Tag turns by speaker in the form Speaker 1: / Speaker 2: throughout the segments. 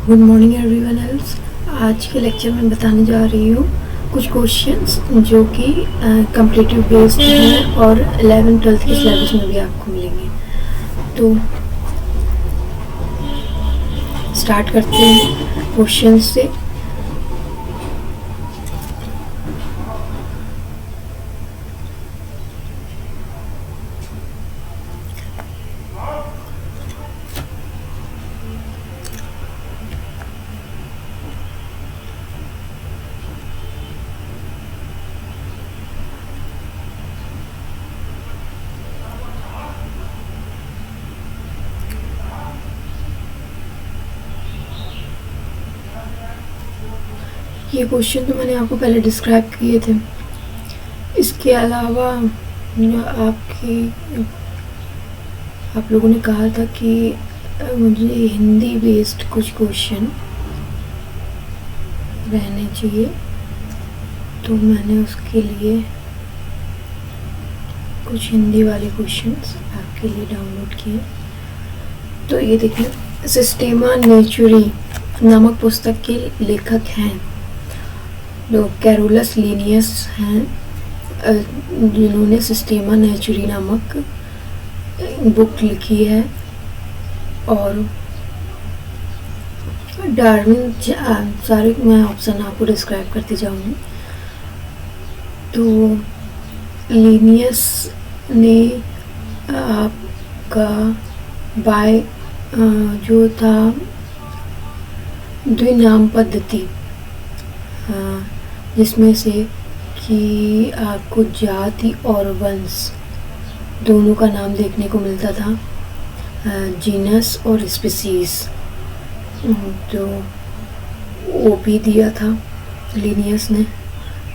Speaker 1: Good morning everyone else. आज के lecture में बताने जा रही हूँ कुछ क्वेश्चंस जो कि कम्पिटिटिव बेस्ड हैं और 11th-12th के सिलेबस में भी आपको मिलेंगे। तो स्टार्ट करते हैं क्वेश्चंस से। ये क्वेश्चन तो मैंने आपको पहले डिस्क्राइब किए थे। इसके अलावा आप लोगों ने कहा था कि मुझे हिंदी बेस्ड कुछ क्वेश्चन रहने चाहिए, तो मैंने उसके लिए कुछ हिंदी वाले क्वेश्चंस आपके लिए डाउनलोड किए। तो ये देखिए, सिस्टेमा नेचुरी नामक पुस्तक के लेखक हैं जो कैरोलस लिनियस हैं, जिन्होंने सिस्टेमा नेचुरी नामक बुक लिखी है। और डार्विन, सारे मैं ऑप्शन आपको डिस्क्राइब करते जाऊंगी। तो लिनियस ने आपका बाय जो था द्विनाम पद्धति, जिसमें से कि आपको जाति और वंश दोनों का नाम देखने को मिलता था, जीनस और स्पीसीज, तो वो भी दिया था लिनियस ने।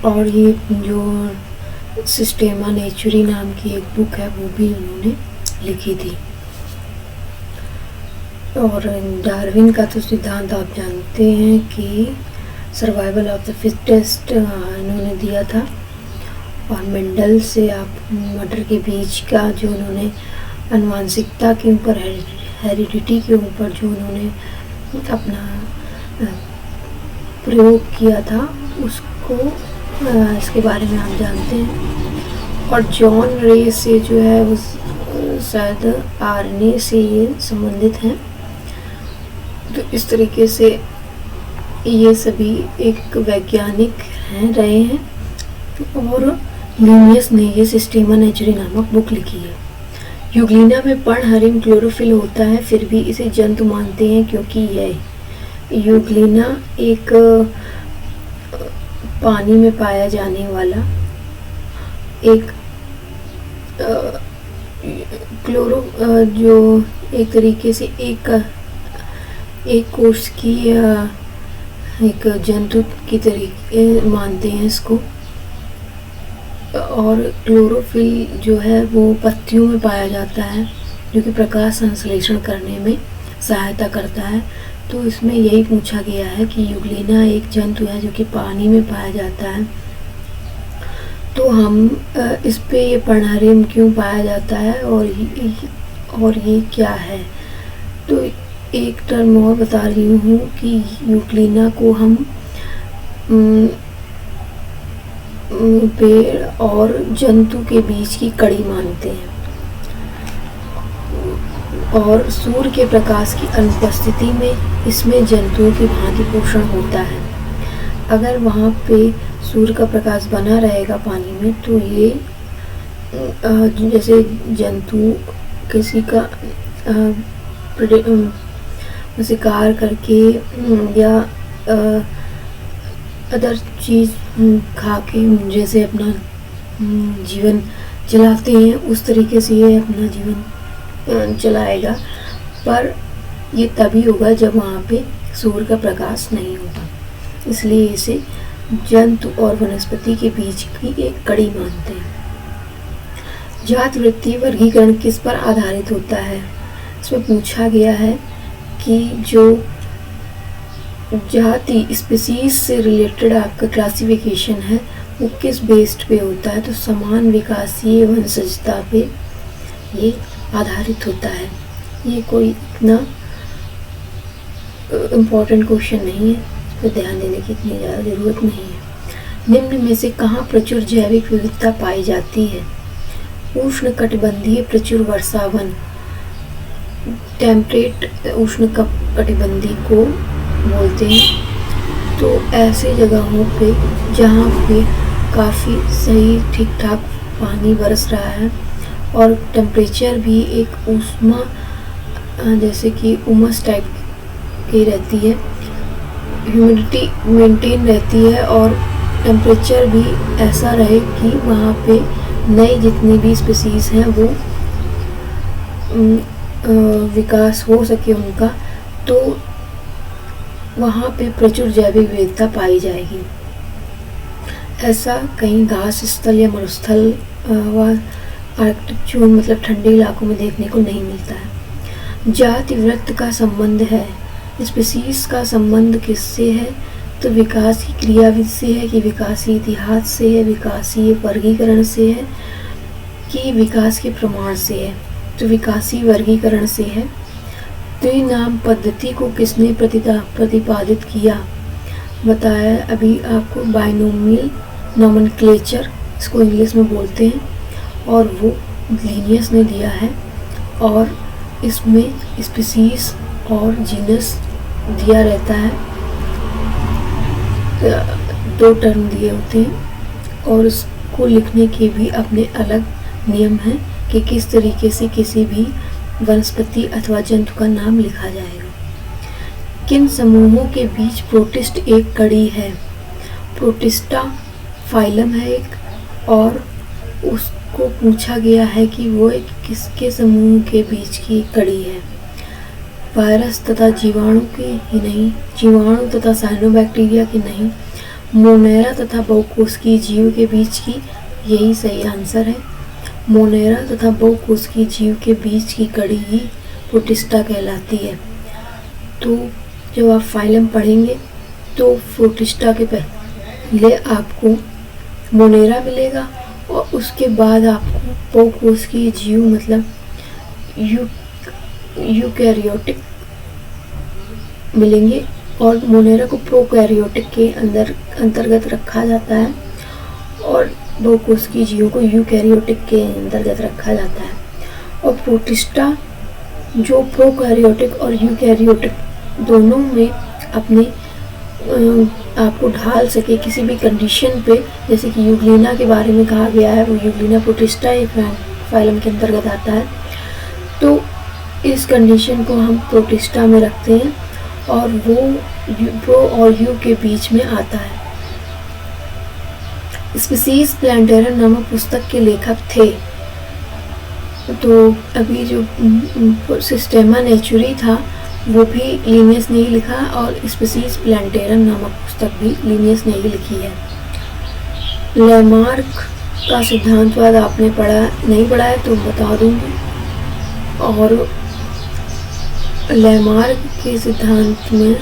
Speaker 1: और ये जो सिस्टेमा नेचुरी नाम की एक बुक है वो भी उन्होंने लिखी थी। और डार्विन का तो सिद्धांत आप जानते हैं कि सर्वाइवल ऑफ द फिटेस्ट इन्होंने दिया था। और मेंडल से आप मटर के बीज का जो उन्होंने आनुवंशिकता के ऊपर, हेरिडिटी के ऊपर जो उन्होंने अपना प्रयोग किया था, उसको इसके बारे में हम जानते हैं। और जॉन रे से जो है वो शायद आरएनए से ये संबंधित हैं। तो इस तरीके से ये सभी एक वैज्ञानिक रहे हैं। और लिनियस ने ये सिस्टेमा नेचुरी नामक बुक लिखी है। यूग्लिना में पर्णहरिम क्लोरोफिल होता है, फिर भी इसे जंतु मानते हैं क्योंकि यह यूग्लिना एक पानी में पाया जाने वाला एक जो एक तरीके से एक कोष की एक जंतु की तरीके मानते हैं इसको। और क्लोरोफिल जो है वो पत्तियों में पाया जाता है, जो कि प्रकाश संश्लेषण करने में सहायता करता है। तो इसमें यही पूछा गया है कि यूग्लिना एक जंतु है जो कि पानी में पाया जाता है, तो हम इस पे ये पर्णहरिम क्यों पाया जाता है और ये क्या है। तो एक टर्म और बता रही हूँ कि यूग्लिना को हम पेड़ और जंतु के बीच की कड़ी मानते हैं। और सूर्य के प्रकाश की अनुपस्थिति में इसमें जंतुओं की भांति पोषण होता है। अगर वहाँ पे सूर्य का प्रकाश बना रहेगा पानी में, तो ये जैसे जंतु किसी का शिकार करके या अदर चीज़ खा के जैसे अपना जीवन चलाते हैं, उस तरीके से ये अपना जीवन चलाएगा। पर ये तभी होगा जब वहाँ पे सूर्य का प्रकाश नहीं होगा। इसलिए इसे जंतु और वनस्पति के बीच की एक कड़ी मानते हैं। जात वृत्ति वर्गीकरण किस पर आधारित होता है? इसमें पूछा गया है कि जो जाति स्पीसीज से रिलेटेड आपका क्लासिफिकेशन है वो किस बेस्ड पे होता है। तो समान विकासीय वंशजता पे ये आधारित होता है। ये कोई इतना इम्पोर्टेंट क्वेश्चन नहीं है, इस पर ध्यान देने की इतनी ज़्यादा ज़रूरत नहीं है। निम्न में से कहाँ प्रचुर जैविक विविधता पाई जाती है? उष्णकटिबंधीय प्रचुर वर्षा वन, टेम्परेट उष्णकटिबंधीय को बोलते हैं। तो ऐसे जगहों पे जहाँ पे काफ़ी सही ठीक ठाक पानी बरस रहा है और टेम्परेचर भी एक ऊष्मा जैसे कि उमस टाइप की रहती है, ह्यूमिडिटी मेंटेन रहती है और टेम्परेचर भी ऐसा रहे कि वहाँ पे नए जितने भी स्पीसीज हैं वो विकास हो सके उनका, तो वहाँ पे प्रचुर जैविक विविधता पाई जाएगी। ऐसा कहीं घास स्थल या मरुस्थल व आर्कटिक जोन मतलब ठंडे इलाकों में देखने को नहीं मिलता है। जाति वृत्त का संबंध है, स्पीसीज का संबंध किससे है? तो विकास की क्रियाविधि से है कि विकासीय इतिहास से है, विकासीय वर्गीकरण से है कि विकास के प्रमाण से है? तो विकासीय वर्गीकरण से है। द्विनाम पद्धति को किसने प्रतिपादित किया? बताया अभी आपको, बाइनोमियल नोमेनक्लेचर इसको इंग्लिश में बोलते हैं, और वो लिनियस ने दिया है। और इसमें स्पीसीज और जीनस दिया रहता है, दो टर्म दिए होते हैं और उसको लिखने के भी अपने अलग नियम हैं कि किस तरीके से किसी भी वनस्पति अथवा जंतु का नाम लिखा जाएगा। किन समूहों के बीच प्रोटिस्ट एक कड़ी है? प्रोटिस्टा फाइलम है एक, और उसको पूछा गया है कि वो एक किसके समूह के बीच की कड़ी है? वायरस तथा जीवाणु की ही नहीं, जीवाणु तथा साइनोबैक्टीरिया की नहीं, मोनेरा तथा बहुकोशिकीय जीव के बीच की, यही सही आंसर है। मोनेरा तथा बहुकोशिकीय जीव के बीच की कड़ी ही प्रोटिस्टा कहलाती है। तो जब आप फाइलम पढ़ेंगे तो प्रोटिस्टा के पहले आपको मोनेरा मिलेगा और उसके बाद आपको बहुकोशिकीय जीव मतलब यूकैरियोटिक मिलेंगे, और मोनेरा को प्रोकैरियोटिक के अंतर्गत रखा जाता है और बहुकोशिकीय जीवों को यूकैरियोटिक के अंतर्गत रखा जाता है। और प्रोटिस्टा जो प्रोकैरियोटिक और यूकैरियोटिक दोनों में अपने आपको ढाल सके किसी भी कंडीशन पे, जैसे कि यूग्लिना के बारे में कहा गया है, वो यूग्लिना प्रोटिस्टा एक फाइलम के अंतर्गत आता है। तो इस कंडीशन को हम प्रोटिस्टा में रखते हैं और वो प्रो और यू के बीच में आता है। स्पीसीज प्लांटेरम नामक पुस्तक के लेखक थे। तो अभी जो सिस्टेमा नेचुरी था वो भी लिनियस ने ही लिखा, और स्पीसीज प्लांटेरम नामक पुस्तक भी लिनियस ने ही लिखी है। लैमार्क का सिद्धांतवाद आपने नहीं पढ़ा है तो बता दूंगी। और लैमार्क के सिद्धांत में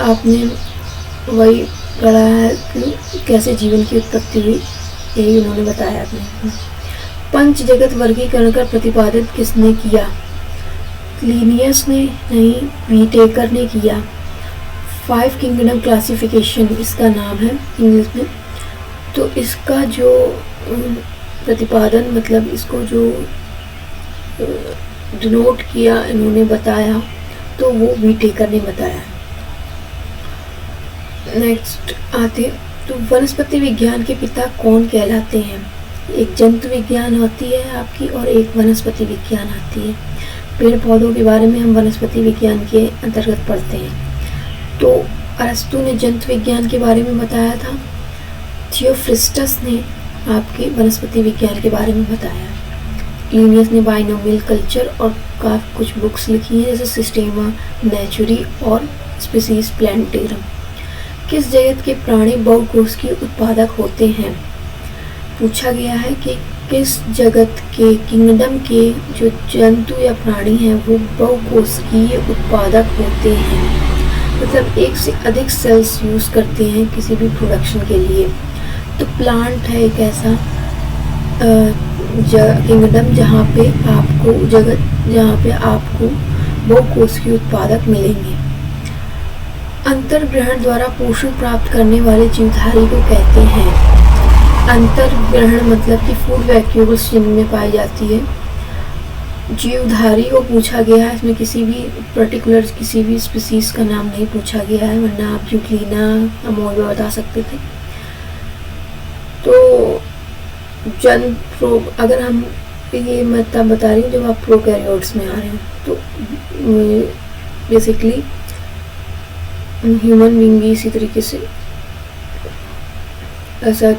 Speaker 1: आपने वही पढ़ा है कि कैसे जीवन की उत्पत्ति हुई, यही उन्होंने बताया आपने। पंच जगत वर्गीकरण का प्रतिपादित किसने किया? लिनियस ने नहीं, व्हीटेकर ने किया। 5 किंगडम क्लासिफिकेशन इसका नाम है इंग्लिश में। तो इसका जो प्रतिपादन मतलब इसको जो डिनोट किया इन्होंने बताया, तो वो व्हीटेकर ने बताया। नेक्स्ट आते तो वनस्पति विज्ञान के पिता कौन कहलाते हैं? एक जंतु विज्ञान होती है आपकी और एक वनस्पति विज्ञान आती है। पेड़ पौधों के बारे में हम वनस्पति विज्ञान के अंतर्गत पढ़ते हैं। तो अरस्तु ने जंतु विज्ञान के बारे में बताया था, थियोफ्रिस्टस ने आपके वनस्पति विज्ञान के बारे में बताया। लिनियस ने बाइनोमियल कल्चर और काफ़ी कुछ बुक्स लिखी हैं जैसे सिस्टेमा नेचुरी और स्पीसीज प्लांटेरम। किस जगत के प्राणी बहुकोशिकीय उत्पादक होते हैं? पूछा गया है कि किस जगत के किंगडम के जो जंतु या प्राणी हैं वो बहुकोशिकीय उत्पादक होते हैं, मतलब एक से अधिक सेल्स यूज़ करते हैं किसी भी प्रोडक्शन के लिए। तो प्लांट है एक ऐसा किंगडम जहाँ पे आपको बहुकोशिकीय उत्पादक मिलेंगे। अंतर्ग्रहण द्वारा पोषण प्राप्त करने वाले जीवधारी को कहते हैं। अंतर्ग्रहण मतलब कि फूड वैक्यूल्स जिनमें पाई जाती है। जीवधारी को पूछा गया है, इसमें किसी भी पर्टिकुलर किसी भी स्पीसीज का नाम नहीं पूछा गया है, वरना आप यूक्लिना अमोeba बता सकते थे। तो अगर हम ये मैं तब बता रही हूँ जब आप प्रोकैरियोट्स में आ रहे हैं, तो बेसिकली ह्यूमन बीइंग भी इसी तरीके से ऐसा,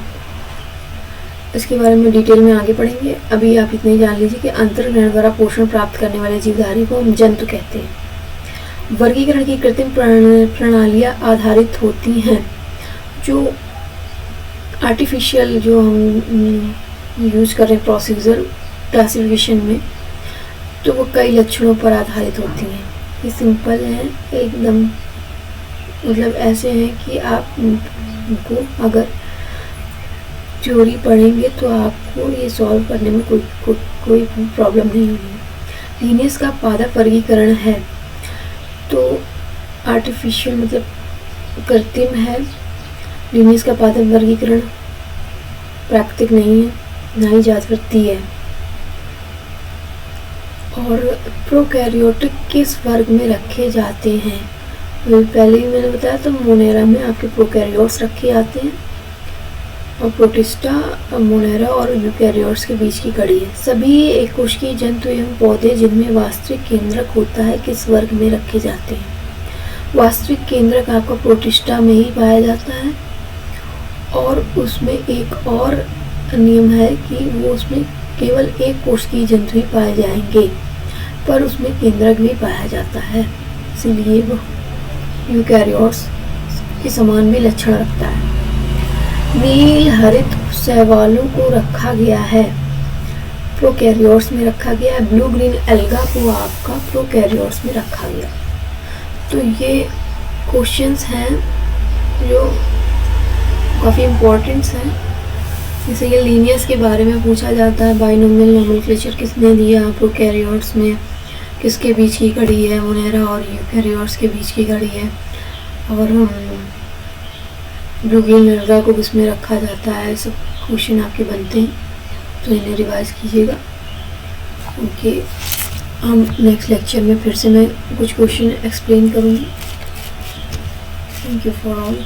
Speaker 1: इसके बारे में डिटेल में आगे पढ़ेंगे। अभी आप इतने ही जान लीजिए कि अंतर्ग्रहण द्वारा पोषण प्राप्त करने वाले जीवधारी को हम जंतु कहते हैं। वर्गीकरण की कृत्रिम प्रणालियाँ आधारित होती हैं, जो आर्टिफिशियल जो हम यूज कर रहे हैं प्रोसीजर क्लासिफिकेशन में, तो वो कई लक्षणों पर आधारित होती हैं। ये सिंपल है एकदम, मतलब ऐसे हैं कि आप उनको अगर थ्योरी पढ़ेंगे तो आपको ये सॉल्व करने में कोई प्रॉब्लम नहीं होगी। लीनियस का पादप वर्गीकरण है, तो आर्टिफिशियल मतलब कृत्रिम है। लीनियस का पादप वर्गीकरण प्राकृतिक नहीं है, ना ही जातवृत्ति है। और प्रोकैरियोटिक किस वर्ग में रखे जाते हैं? पहले ही मैंने बताया, तो मोनेरा में आपके प्रोकैरियोट्स रखे जाते हैं, और प्रोटिस्टा, मोनेरा और यूकैरियोट्स के बीच की कड़ी है। सभी एक कोशिकीय जंतु एवं पौधे जिनमें वास्तविक केंद्रक होता है किस वर्ग में रखे जाते हैं? वास्तविक केंद्रक आपका प्रोटिस्टा में ही पाया जाता है, और उसमें एक और नियम है कि वो उसमें केवल एक कोशिकीय जंतु ही पाए जाएंगे, पर उसमें केंद्रक भी पाया जाता है, इसलिए वो यूकैरियोट्स के समान भी लक्षण रखता है। नील हरित शैवालों को रखा गया है, प्रोकैरियोट्स में रखा गया है। ब्लू ग्रीन एल्गा को आपका प्रोकैरियोट्स में रखा गया। तो ये क्वेश्चंस हैं जो काफ़ी इम्पोर्टेंट्स हैं। जैसे ये लीनियस के बारे में पूछा जाता है, बाइनोमियल नोमेनक्लेचर किसने दिया प्रोकैरियोट्स में, किसके बीच की कड़ी है, मोनेरा और यूकैरियोट्स के बीच की कड़ी है, और ब्लू ग्रीन एल्गा को किसमें रखा जाता है। सब क्वेश्चन आपके बनते हैं, तो इन्हें रिवाइज कीजिएगा। ओके, हम नेक्स्ट लेक्चर में फिर से मैं कुछ क्वेश्चन एक्सप्लेन करूँगी। Thank you for all.